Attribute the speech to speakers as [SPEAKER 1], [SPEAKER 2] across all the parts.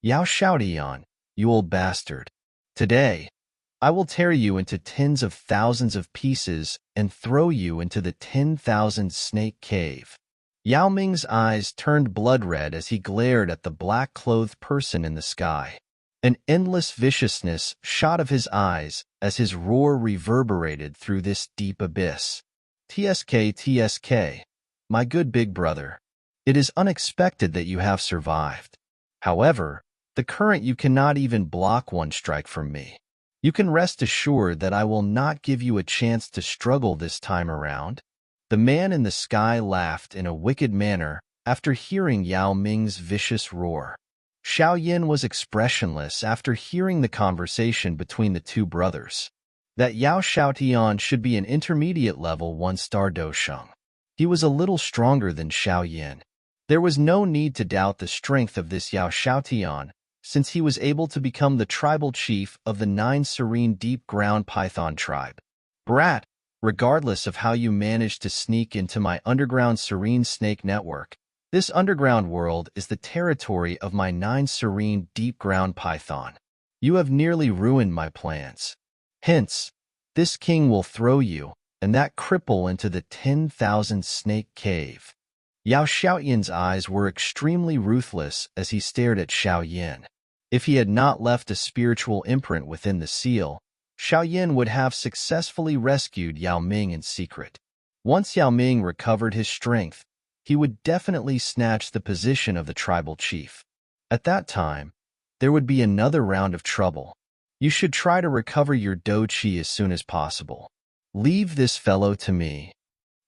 [SPEAKER 1] Yao Xiaotian, you old bastard. Today, I will tear you into tens of thousands of pieces and throw you into the 10,000 snake cave. Yao Ming's eyes turned blood-red as he glared at the black-clothed person in the sky. An endless viciousness shot of his eyes as his roar reverberated through this deep abyss. TSK, my good big brother. It is unexpected that you have survived. However, the current you cannot even block one strike from me. You can rest assured that I will not give you a chance to struggle this time around. The man in the sky laughed in a wicked manner after hearing Yao Ming's vicious roar. Xiao Yin was expressionless after hearing the conversation between the two brothers. That Yao Xiaotian should be an intermediate level 1-star Dosheng. He was a little stronger than Xiao Yin. There was no need to doubt the strength of this Yao Xiaotian, since he was able to become the tribal chief of the 9 Serene Deep Ground Python tribe. Brat, regardless of how you managed to sneak into my underground Serene snake network, this underground world is the territory of my 9 Serene Deep Ground Python. You have nearly ruined my plans. Hence, this king will throw you and that cripple into the 10,000 snake cave. Yao Xiaoyin's eyes were extremely ruthless as he stared at Xiao Yin. If he had not left a spiritual imprint within the seal, Xiao Yin would have successfully rescued Yao Ming in secret. Once Yao Ming recovered his strength, he would definitely snatch the position of the tribal chief. At that time, there would be another round of trouble. You should try to recover your Do Qi as soon as possible. Leave this fellow to me.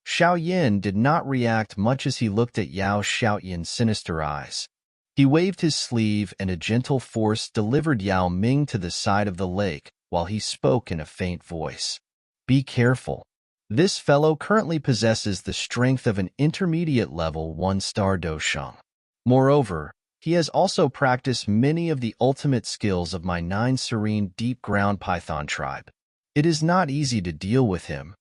[SPEAKER 1] Xiao Yin did not react much as he looked at Yao Xiaoyin's sinister eyes. He waved his sleeve and a gentle force delivered Yao Ming to the side of the lake while he spoke in a faint voice. Be careful. This fellow currently possesses the strength of an intermediate level 1-star Dosheng. Moreover, he has also practiced many of the ultimate skills of my 9 Serene Deep Ground Python tribe. It is not easy to deal with him.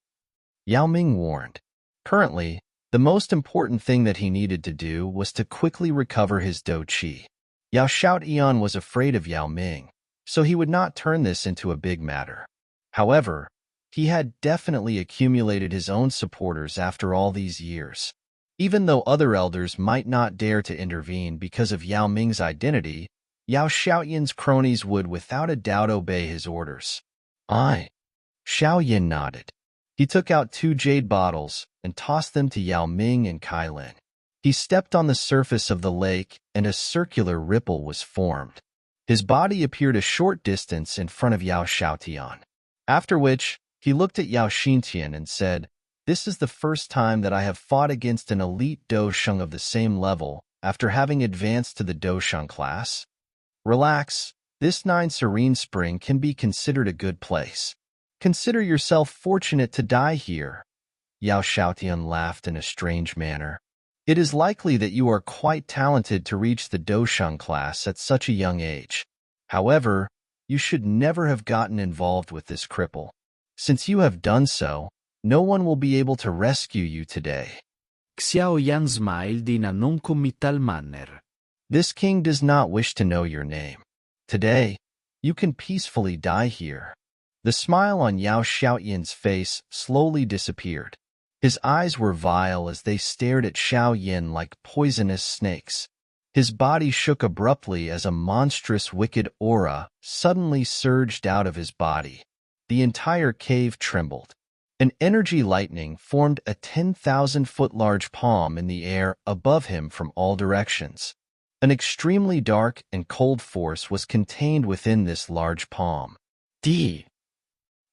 [SPEAKER 1] Yao Ming warned. Currently, the most important thing that he needed to do was to quickly recover his Do Qi. Yao Xiaotian was afraid of Yao Ming, so he would not turn this into a big matter. However, he had definitely accumulated his own supporters after all these years. Even though other elders might not dare to intervene because of Yao Ming's identity, Yao Xiaoyin's cronies would without a doubt obey his orders. Xiao Yin nodded. He took out 2 jade bottles and tossed them to Yao Ming and Kailin. He stepped on the surface of the lake and a circular ripple was formed. His body appeared a short distance in front of Yao Xiaotian. After which, he looked at Yao Xintian and said, "This is the first time that I have fought against an elite Dosheng of the same level after having advanced to the Dosheng class. Relax, this 9 Serene Spring can be considered a good place. Consider yourself fortunate to die here." Yao Xiaotian laughed in a strange manner. "It is likely that you are quite talented to reach the Dosheng class at such a young age. However, you should never have gotten involved with this cripple. Since you have done so, no one will be able to rescue you today."
[SPEAKER 2] Xiao Yan smiled in a non-committal manner.
[SPEAKER 1] "This king does not wish to know your name. Today, you can peacefully die here." The smile on Yao Xiaoyin's face slowly disappeared. His eyes were vile as they stared at Xiao Yin like poisonous snakes. His body shook abruptly as a monstrous wicked aura suddenly surged out of his body. The entire cave trembled. An energy lightning formed a 10,000-foot large palm in the air above him from all directions. An extremely dark and cold force was contained within this large palm.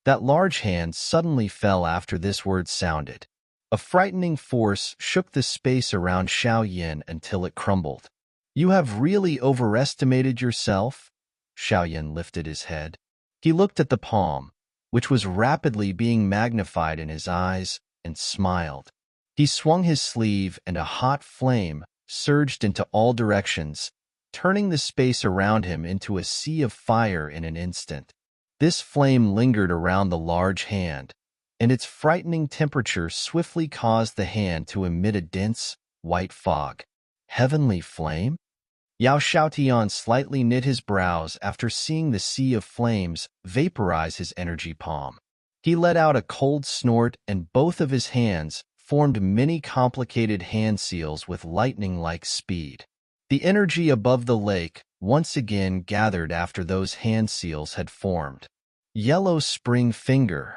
[SPEAKER 1] That large hand suddenly fell after this word sounded. A frightening force shook the space around Xiao Yin until it crumbled. "You have really overestimated yourself?" Xiao Yin lifted his head. He looked at the palm, which was rapidly being magnified in his eyes, and smiled. He swung his sleeve and a hot flame surged into all directions, turning the space around him into a sea of fire in an instant. This flame lingered around the large hand, and its frightening temperature swiftly caused the hand to emit a dense, white fog. Heavenly flame? Yao Xiaotian slightly knit his brows after seeing the sea of flames vaporize his energy palm. He let out a cold snort, and both of his hands formed many complicated hand seals with lightning-like speed. The energy above the lake once again gathered after those hand seals had formed. Yellow Spring Finger.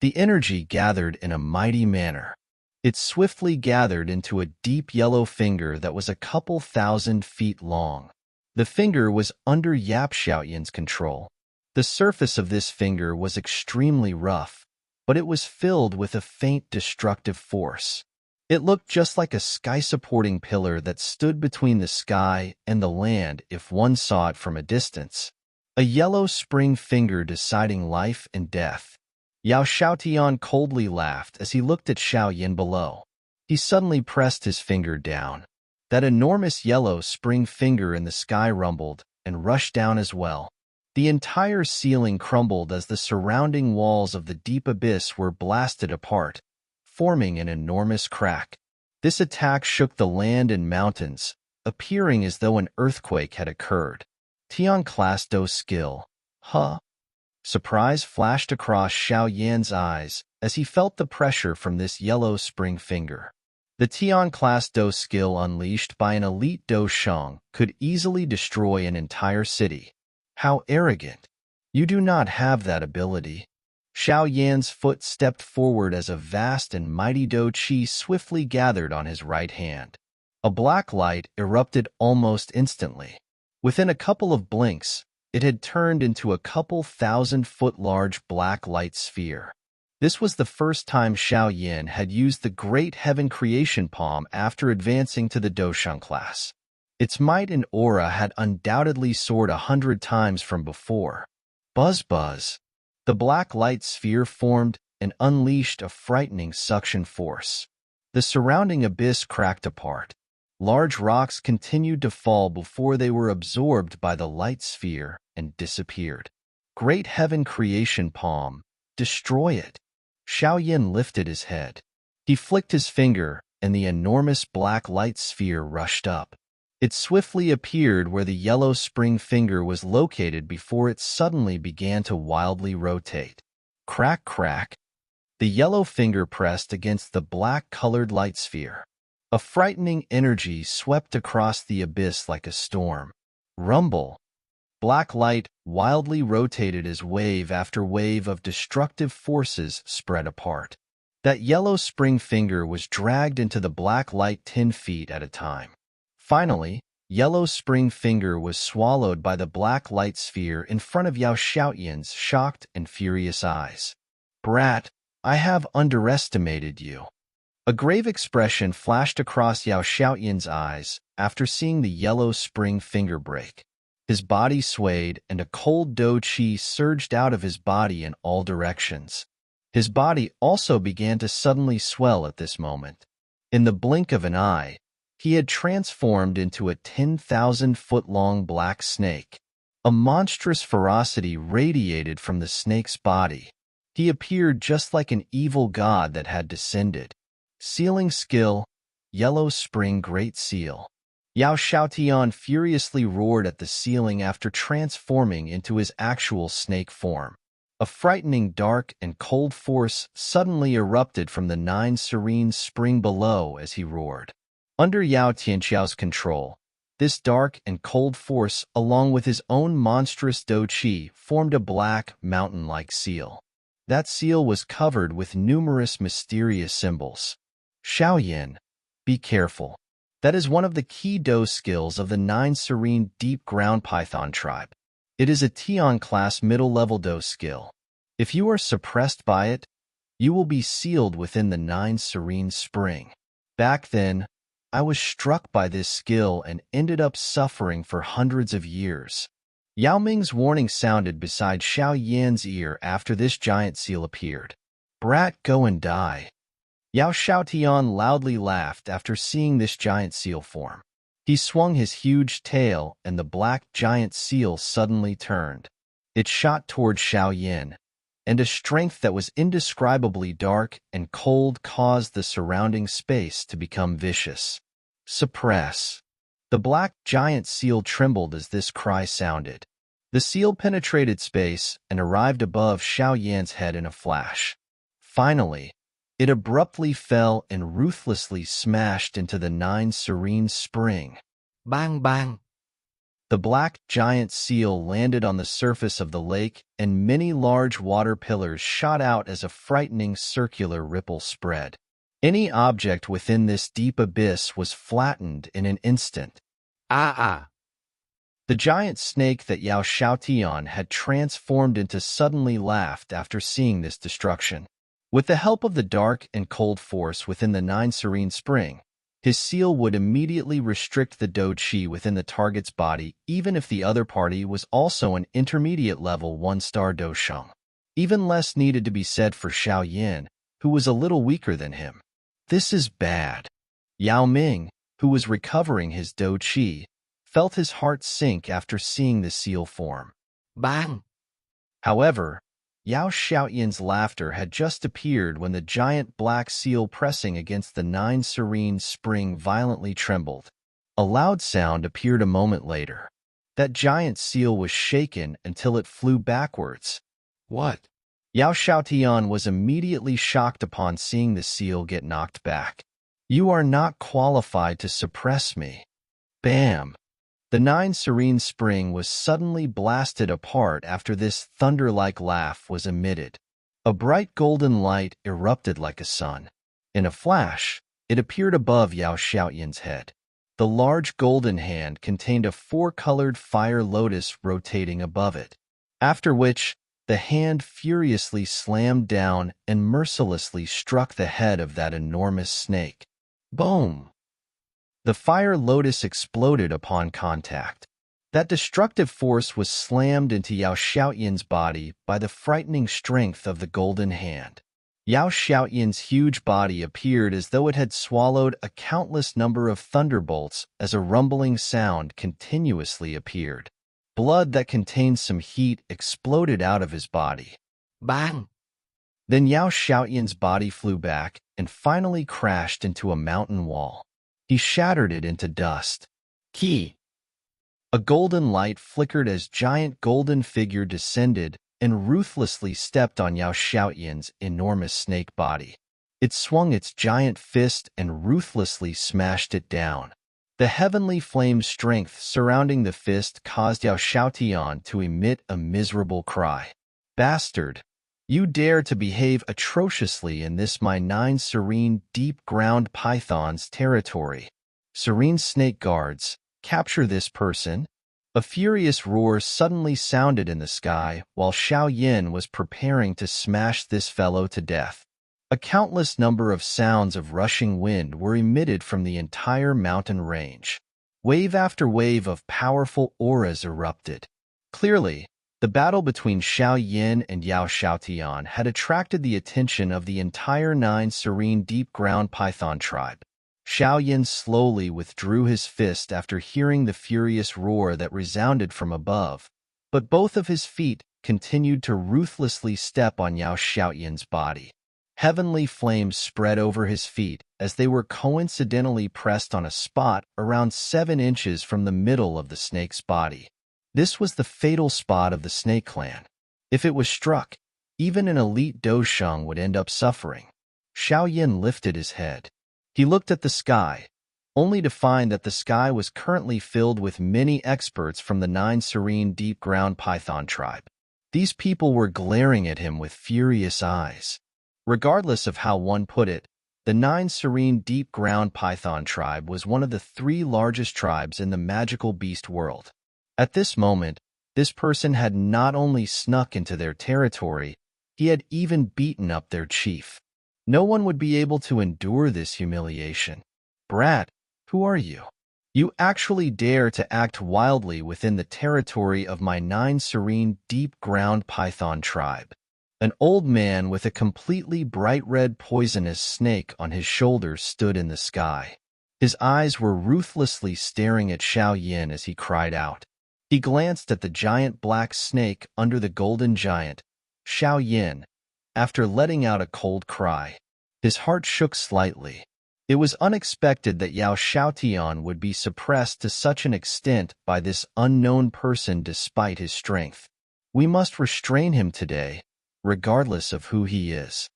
[SPEAKER 1] The energy gathered in a mighty manner. It swiftly gathered into a deep yellow finger that was a couple 1,000 feet long. The finger was under Yap Xiaoyan's control. The surface of this finger was extremely rough, but it was filled with a faint destructive force. It looked just like a sky-supporting pillar that stood between the sky and the land if one saw it from a distance. A yellow spring finger deciding life and death. Yao Xiaotian coldly laughed as he looked at Xiaoyan below. He suddenly pressed his finger down. That enormous yellow spring finger in the sky rumbled and rushed down as well. The entire ceiling crumbled as the surrounding walls of the deep abyss were blasted apart, forming an enormous crack. This attack shook the land and mountains, appearing as though an earthquake had occurred. Tian Class Do skill. Huh? Surprise flashed across Xiao Yan's eyes as he felt the pressure from this yellow spring finger. The Tian Class Do skill unleashed by an elite Do Shang could easily destroy an entire city. How arrogant! You do not have that ability. Xiao Yan's foot stepped forward as a vast and mighty Do Qi swiftly gathered on his right hand. A black light erupted almost instantly. Within a couple of blinks, it had turned into a couple 1,000-foot large black light sphere. This was the first time Xiao Yan had used the Great Heaven Creation Palm after advancing to the Doshang class. Its might and aura had undoubtedly soared 100 times from before. Buzz buzz. The black light sphere formed and unleashed a frightening suction force. The surrounding abyss cracked apart. Large rocks continued to fall before they were absorbed by the light sphere and disappeared. Great Heaven Creation Palm. Destroy it. Xiao Yan lifted his head. He flicked his finger, and the enormous black light sphere rushed up. It swiftly appeared where the yellow spring finger was located before it suddenly began to wildly rotate. Crack, crack. The yellow finger pressed against the black-colored light sphere. A frightening energy swept across the abyss like a storm. Rumble. Black light wildly rotated as wave after wave of destructive forces spread apart. That yellow spring finger was dragged into the black light 10 feet at a time. Finally, yellow spring finger was swallowed by the black light sphere in front of Yao Xiaoyan's shocked and furious eyes. Brat, I have underestimated you. A grave expression flashed across Yao Xiaoyan's eyes after seeing the yellow spring finger break. His body swayed, and a cold Do Qi surged out of his body in all directions. His body also began to suddenly swell at this moment. In the blink of an eye, he had transformed into a 10,000-foot-long black snake. A monstrous ferocity radiated from the snake's body. He appeared just like an evil god that had descended. Sealing skill, Yellow Spring Great Seal. Yao Xiaotian furiously roared at the ceiling after transforming into his actual snake form. A frightening dark and cold force suddenly erupted from the 9 Serene spring below as he roared. Under Yao Tianqiao's control, this dark and cold force, along with his own monstrous Do Qi, formed a black, mountain-like seal. That seal was covered with numerous mysterious symbols. Xiao Yan, be careful. That is one of the key Do skills of the 9 Serene Deep Ground Python tribe. It is a Tian class middle-level Do skill. If you are suppressed by it, you will be sealed within the 9 Serene Spring. Back then, I was struck by this skill and ended up suffering for hundreds of years. Yao Ming's warning sounded beside Xiao Yan's ear after this giant seal appeared. Brat, go and die. Yao Xiaotian loudly laughed after seeing this giant seal form. He swung his huge tail, and the black giant seal suddenly turned. It shot toward Xiao Yan, and a strength that was indescribably dark and cold caused the surrounding space to become vicious. Suppress. The black giant seal trembled as this cry sounded. The seal penetrated space and arrived above Xiao Yan's head in a flash. Finally, it abruptly fell and ruthlessly smashed into the 9 Serene spring.
[SPEAKER 2] Bang bang.
[SPEAKER 1] The black giant seal landed on the surface of the lake, and many large water pillars shot out as a frightening circular ripple spread. Any object within this deep abyss was flattened in an instant.
[SPEAKER 2] Ah.
[SPEAKER 1] The giant snake that Yao Xiaotian had transformed into suddenly laughed after seeing this destruction. With the help of the dark and cold force within the 9 Serene spring, his seal would immediately restrict the Do Qi within the target's body, even if the other party was also an intermediate level 1-star Do Sheng. Even less needed to be said for Xiao Yin, who was a little weaker than him. This is bad. Yao Ming, who was recovering his Do Qi, felt his heart sink after seeing the seal form.
[SPEAKER 2] Bang.
[SPEAKER 1] However, Yao Xiaoyan's laughter had just appeared when the giant black seal pressing against the 9 Serene spring violently trembled. A loud sound appeared a moment later. That giant seal was shaken until it flew backwards.
[SPEAKER 2] What?
[SPEAKER 1] Yao Xiaotian was immediately shocked upon seeing the seal get knocked back. You are not qualified to suppress me. Bam! The 9 Serene spring was suddenly blasted apart after this thunder-like laugh was emitted. A bright golden light erupted like a sun. In a flash, it appeared above Yao Xiaoyan's head. The large golden hand contained a 4-colored fire lotus rotating above it, after which the hand furiously slammed down and mercilessly struck the head of that enormous snake. Boom! The fire lotus exploded upon contact. That destructive force was slammed into Yao Xiaoyan's body by the frightening strength of the golden hand. Yao Xiaoyan's huge body appeared as though it had swallowed a countless number of thunderbolts as a rumbling sound continuously appeared. Blood that contained some heat exploded out of his body.
[SPEAKER 2] Bang!
[SPEAKER 1] Then Yao Xiaoyan's body flew back and finally crashed into a mountain wall. He shattered it into dust.
[SPEAKER 2] Key.
[SPEAKER 1] A golden light flickered as giant golden figure descended and ruthlessly stepped on Yao Xiaoyan's enormous snake body. It swung its giant fist and ruthlessly smashed it down. The heavenly flame strength surrounding the fist caused Yao Xiaotian to emit a miserable cry. Bastard! You dare to behave atrociously in this my 9 Serene deep-ground python's territory. Serene snake guards, capture this person. A furious roar suddenly sounded in the sky while Xiao Yin was preparing to smash this fellow to death. A countless number of sounds of rushing wind were emitted from the entire mountain range. Wave after wave of powerful auras erupted. Clearly, the battle between Xiao Yin and Yao Xiaotian had attracted the attention of the entire 9 Serene deep-ground python tribe. Xiao Yin slowly withdrew his fist after hearing the furious roar that resounded from above, but both of his feet continued to ruthlessly step on Yao Xiaoyan's body. Heavenly flames spread over his feet as they were coincidentally pressed on a spot around 7 inches from the middle of the snake's body. This was the fatal spot of the snake clan. If it was struck, even an elite Do Sheng would end up suffering. Xiao Yin lifted his head. He looked at the sky, only to find that the sky was currently filled with many experts from the 9 Serene deep-ground python tribe. These people were glaring at him with furious eyes. Regardless of how one put it, the 9 Serene deep-ground python tribe was one of the 3 largest tribes in the magical beast world. At this moment, this person had not only snuck into their territory, he had even beaten up their chief. No one would be able to endure this humiliation. Brat, who are you? You actually dare to act wildly within the territory of my 9 Serene deep-ground python tribe. An old man with a completely bright red poisonous snake on his shoulders stood in the sky. His eyes were ruthlessly staring at Xiao Yin as he cried out. He glanced at the giant black snake under the golden giant, Xiao Yin, after letting out a cold cry. His heart shook slightly. It was unexpected that Yao Xiaotian would be suppressed to such an extent by this unknown person despite his strength. We must restrain him today, regardless of who he is.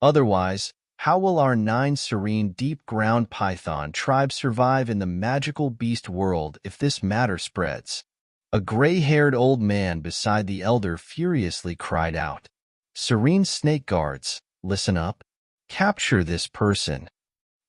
[SPEAKER 1] Otherwise, how will our 9 serene deep-ground python tribe survive in the magical beast world if this matter spreads? A gray-haired old man beside the elder furiously cried out. Serene snake guards, listen up. Capture this person.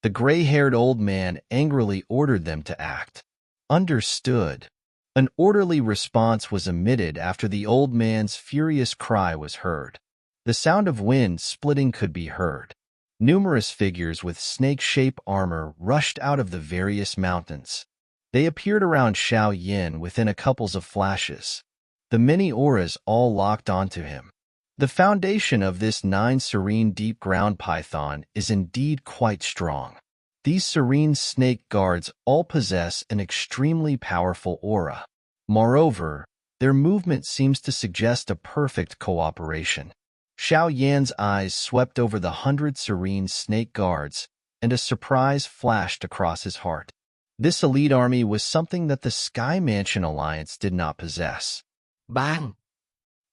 [SPEAKER 1] The gray-haired old man angrily ordered them to act. Understood. An orderly response was emitted after the old man's furious cry was heard. The sound of wind splitting could be heard. Numerous figures with snake-shaped armor rushed out of the various mountains. They appeared around Xiao Yin within a couple of flashes. The many auras all locked onto him. The foundation of this 9 serene deep-ground python is indeed quite strong. These serene snake guards all possess an extremely powerful aura. Moreover, their movement seems to suggest a perfect cooperation. Xiao Yan's eyes swept over the 100 serene snake guards, and a surprise flashed across his heart. This elite army was something that the Sky Mansion Alliance did not possess.
[SPEAKER 2] Bang!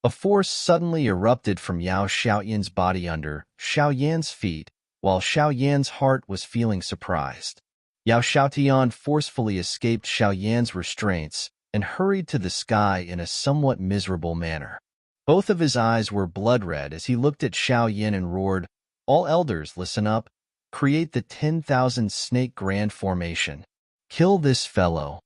[SPEAKER 1] A force suddenly erupted from Yao Xiaoyan's body under Xiao Yan's feet, while Xiao Yan's heart was feeling surprised. Yao Xiaotian forcefully escaped Xiao Yan's restraints and hurried to the sky in a somewhat miserable manner. Both of his eyes were blood-red as he looked at Xiao Yan and roared, All elders, listen up. Create the 10,000 snake grand formation. Kill this fellow.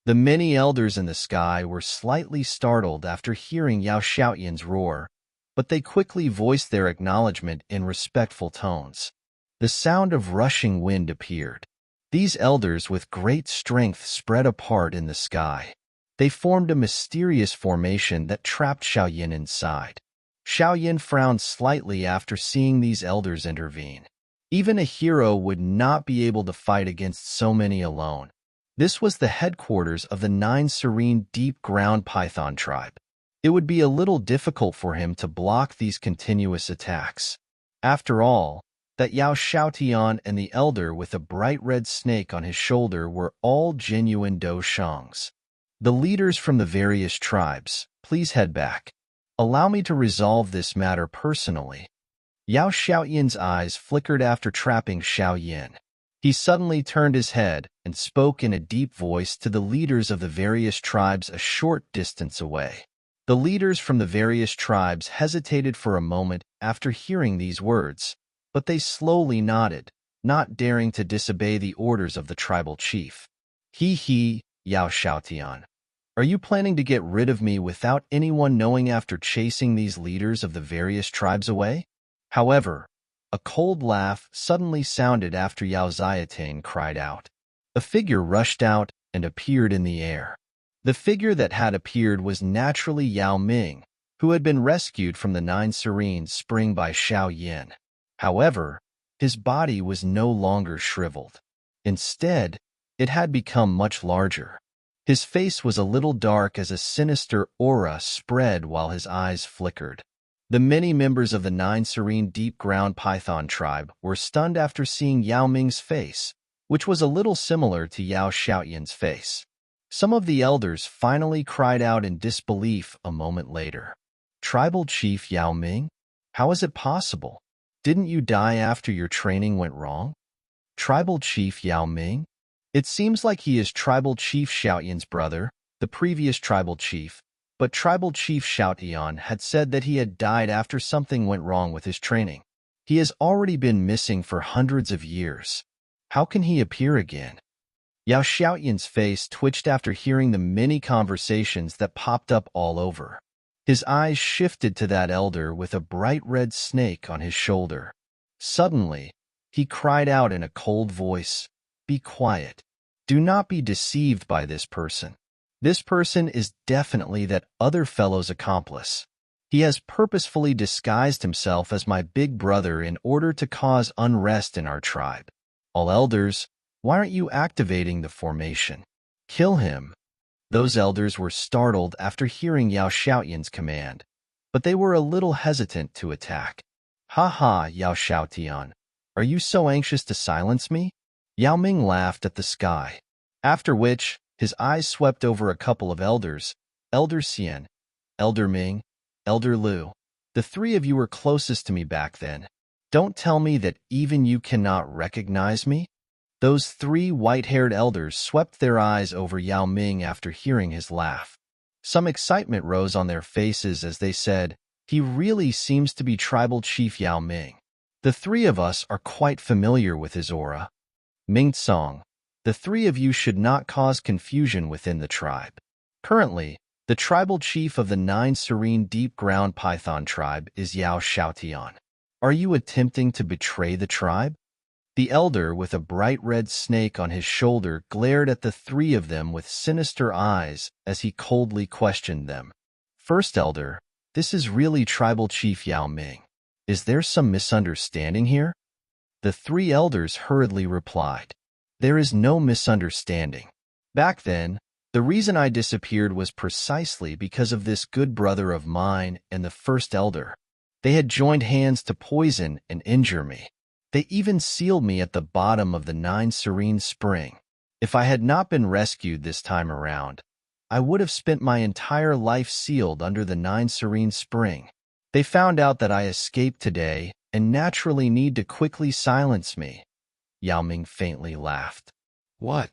[SPEAKER 1] The many elders in the sky were slightly startled after hearing Yao Xiaoyan's roar, but they quickly voiced their acknowledgement in respectful tones. The sound of rushing wind appeared. These elders with great strength spread apart in the sky. They formed a mysterious formation that trapped Xiao Yin inside. Xiao Yin frowned slightly after seeing these elders intervene. Even a hero would not be able to fight against so many alone. This was the headquarters of the 9 serene deep-ground python tribe. It would be a little difficult for him to block these continuous attacks. After all, that Yao Xiaotian and the elder with a bright red snake on his shoulder were all genuine Do Shangs. The leaders from the various tribes, please head back. Allow me to resolve this matter personally. Yao Xiaoyan's eyes flickered after trapping Xiao Yin. He suddenly turned his head and spoke in a deep voice to the leaders of the various tribes a short distance away. The leaders from the various tribes hesitated for a moment after hearing these words, but they slowly nodded, not daring to disobey the orders of the tribal chief. He, Yao Xiaotian. Are you planning to get rid of me without anyone knowing after chasing these leaders of the various tribes away? However, a cold laugh suddenly sounded after Yao Xiaotian cried out. A figure rushed out and appeared in the air. The figure that had appeared was naturally Yao Ming, who had been rescued from the 9 serene spring by Xiao Yin. However, his body was no longer shriveled. Instead, it had become much larger. His face was a little dark as a sinister aura spread while his eyes flickered. The many members of the 9 serene deep-ground python tribe were stunned after seeing Yao Ming's face, which was a little similar to Yao Xiaoyan's face. Some of the elders finally cried out in disbelief a moment later. Tribal Chief Yao Ming? How is it possible? Didn't you die after your training went wrong? Tribal Chief Yao Ming? It seems like he is Tribal Chief Xiaoyan's brother, the previous Tribal Chief, but Tribal Chief Xiaotian had said that he had died after something went wrong with his training. He has already been missing for hundreds of years. How can he appear again? Yao Xiaoyan's face twitched after hearing the many conversations that popped up all over. His eyes shifted to that elder with a bright red snake on his shoulder. Suddenly, he cried out in a cold voice, Be quiet. Do not be deceived by this person. This person is definitely that other fellow's accomplice. He has purposefully disguised himself as my big brother in order to cause unrest in our tribe. All elders, why aren't you activating the formation? Kill him. Those elders were startled after hearing Yao Xiaoyan's command, but they were a little hesitant to attack. Ha, Yao Xiaotian. Are you so anxious to silence me? Yao Ming laughed at the sky, after which his eyes swept over a couple of elders, Elder Xian, Elder Ming, Elder Lu. The three of you were closest to me back then. Don't tell me that even you cannot recognize me? Those three white-haired elders swept their eyes over Yao Ming after hearing his laugh. Some excitement rose on their faces as they said, "He really seems to be Tribal Chief Yao Ming. The three of us are quite familiar with his aura." Ming Tsong, the three of you should not cause confusion within the tribe. Currently, the tribal chief of the 9 Serene Deep Ground Python tribe is Yao Xiaotian. Are you attempting to betray the tribe? The elder with a bright red snake on his shoulder glared at the three of them with sinister eyes as he coldly questioned them. First elder, this is really Tribal Chief Yao Ming. Is there some misunderstanding here? The three elders hurriedly replied. There is no misunderstanding. Back then, the reason I disappeared was precisely because of this good brother of mine and the first elder. They had joined hands to poison and injure me. They even sealed me at the bottom of the 9 Serene Spring. If I had not been rescued this time around, I would have spent my entire life sealed under the 9 Serene Spring. They found out that I escaped today and naturally need to quickly silence me. Yao Ming faintly laughed.
[SPEAKER 2] What?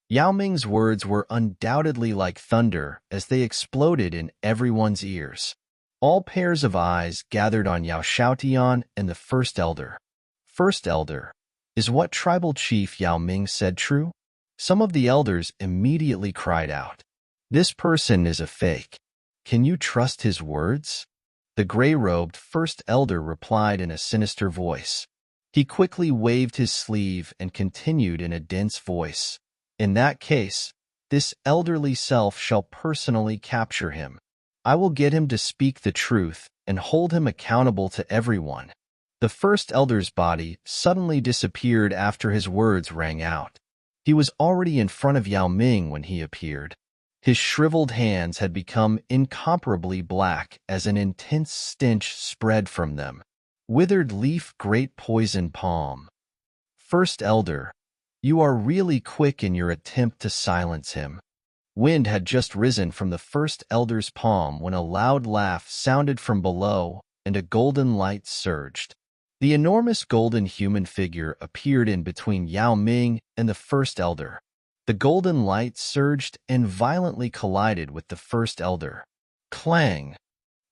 [SPEAKER 1] Yao Ming's words were undoubtedly like thunder as they exploded in everyone's ears. All pairs of eyes gathered on Yao Xiaotian and the first elder. First elder, is what tribal chief Yao Ming said true? Some of the elders immediately cried out. This person is a fake. Can you trust his words? The gray-robed first elder replied in a sinister voice. He quickly waved his sleeve and continued in a dense voice. In that case, this elderly self shall personally capture him. I will get him to speak the truth and hold him accountable to everyone. The first elder's body suddenly disappeared after his words rang out. He was already in front of Yao Ming when he appeared. His shriveled hands had become incomparably black as an intense stench spread from them. Withered leaf great poison palm. First elder, you are really quick in your attempt to silence him. Wind had just risen from the first elder's palm when a loud laugh sounded from below and a golden light surged. The enormous golden human figure appeared in between Yao Ming and the first elder. The golden light surged and violently collided with the first elder. Clang!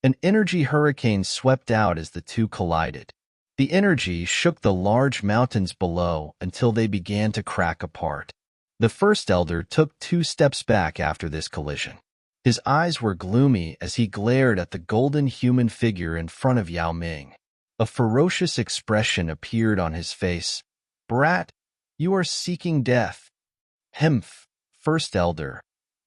[SPEAKER 1] An energy hurricane swept out as the two collided. The energy shook the large mountains below until they began to crack apart. The first elder took 2 steps back after this collision. His eyes were gloomy as he glared at the golden human figure in front of Yao Ming. A ferocious expression appeared on his face. Brat, you are seeking death. Hemph, first elder.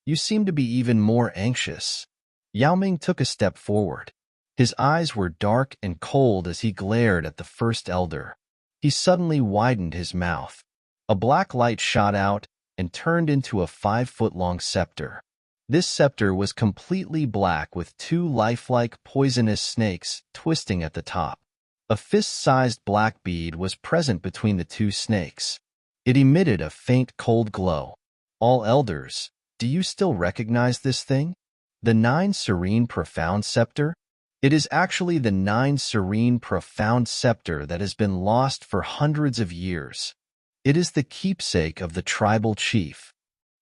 [SPEAKER 1] You seem to be even more anxious. Yao Ming took a step forward. His eyes were dark and cold as he glared at the first elder. He suddenly widened his mouth. A black light shot out and turned into a 5-foot-long scepter. This scepter was completely black with 2 lifelike poisonous snakes twisting at the top. A fist-sized black bead was present between the 2 snakes. It emitted a faint cold glow. All elders, do you still recognize this thing? The 9 Serene Profound Scepter? It is actually the 9 Serene Profound Scepter that has been lost for hundreds of years. It is the keepsake of the tribal chief.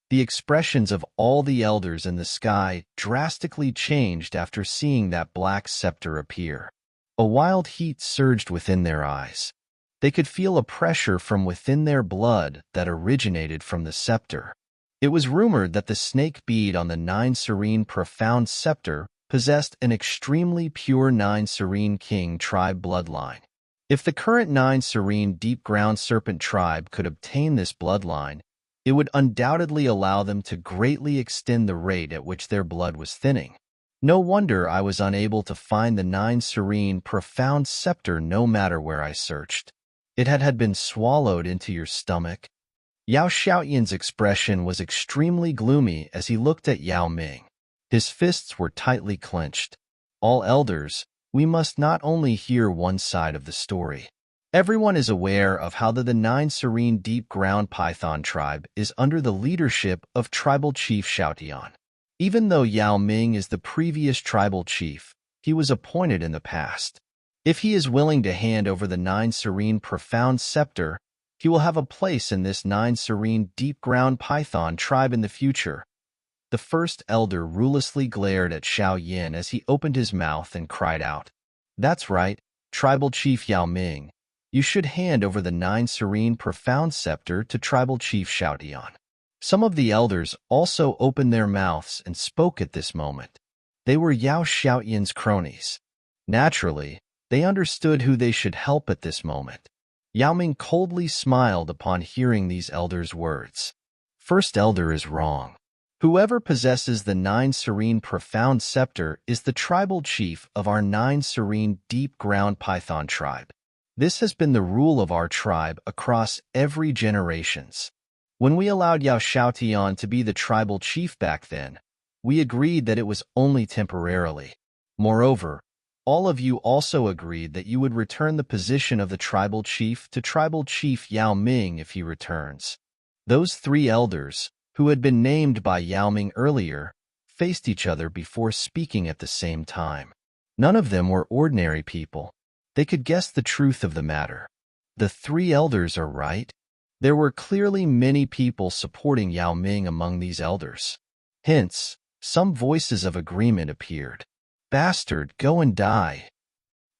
[SPEAKER 1] The expressions of all the elders in the sky drastically changed after seeing that black scepter appear. A wild heat surged within their eyes. They could feel a pressure from within their blood that originated from the scepter. It was rumored that the snake bead on the 9 Serene Profound Scepter possessed an extremely pure 9 Serene King tribe bloodline. If the current 9 Serene Deep Ground Serpent tribe could obtain this bloodline, it would undoubtedly allow them to greatly extend the rate at which their blood was thinning. No wonder I was unable to find the 9 Serene Profound Scepter no matter where I searched. It had been swallowed into your stomach. Yao Xiaotian's expression was extremely gloomy as he looked at Yao Ming. His fists were tightly clenched. All elders, we must not only hear one side of the story. Everyone is aware of how the nine Serene deep ground python tribe is under the leadership of tribal chief Xiaotian. Even though Yao Ming is the previous tribal chief, he was appointed in the past. If he is willing to hand over the nine Serene profound scepter, he will have a place in this nine Serene deep ground python tribe in the future. The first elder rulously glared at Xiao Yin as he opened his mouth and cried out, "That's right, tribal chief Yao Ming. You should hand over the nine Serene profound scepter to tribal chief Xiaotian." Some of the elders also opened their mouths and spoke at this moment. They were Yao Xiaoyin's cronies. Naturally, they understood who they should help at this moment. Yao Ming coldly smiled upon hearing these elders' words. First elder is wrong. Whoever possesses the nine Serene profound scepter is the tribal chief of our nine Serene deep ground python tribe. This has been the rule of our tribe across every generations. When we allowed Yao Xiaotian to be the tribal chief back then, we agreed that it was only temporarily. Moreover, all of you also agreed that you would return the position of the tribal chief to tribal chief Yao Ming if he returns. Those three elders, who had been named by Yao Ming earlier, faced each other before speaking at the same time. None of them were ordinary people. They could guess the truth of the matter. The three elders are right. There were clearly many people supporting Yao Ming among these elders. Hence, some voices of agreement appeared. "Bastard, go and die."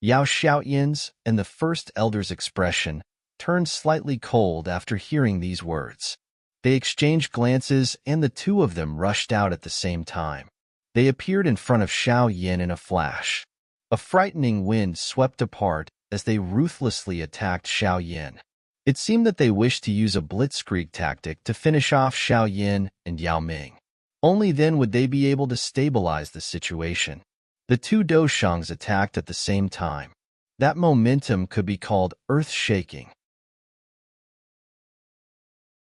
[SPEAKER 1] Yao Xiaoyin's and the first elder's expression turned slightly cold after hearing these words. They exchanged glances and the two of them rushed out at the same time. They appeared in front of Xiao Yin in a flash. A frightening wind swept apart as they ruthlessly attacked Xiao Yin. It seemed that they wished to use a blitzkrieg tactic to finish off Xiao Yin and Yao Ming. Only then would they be able to stabilize the situation. The two Doushangs attacked at the same time. That momentum could be called earth-shaking.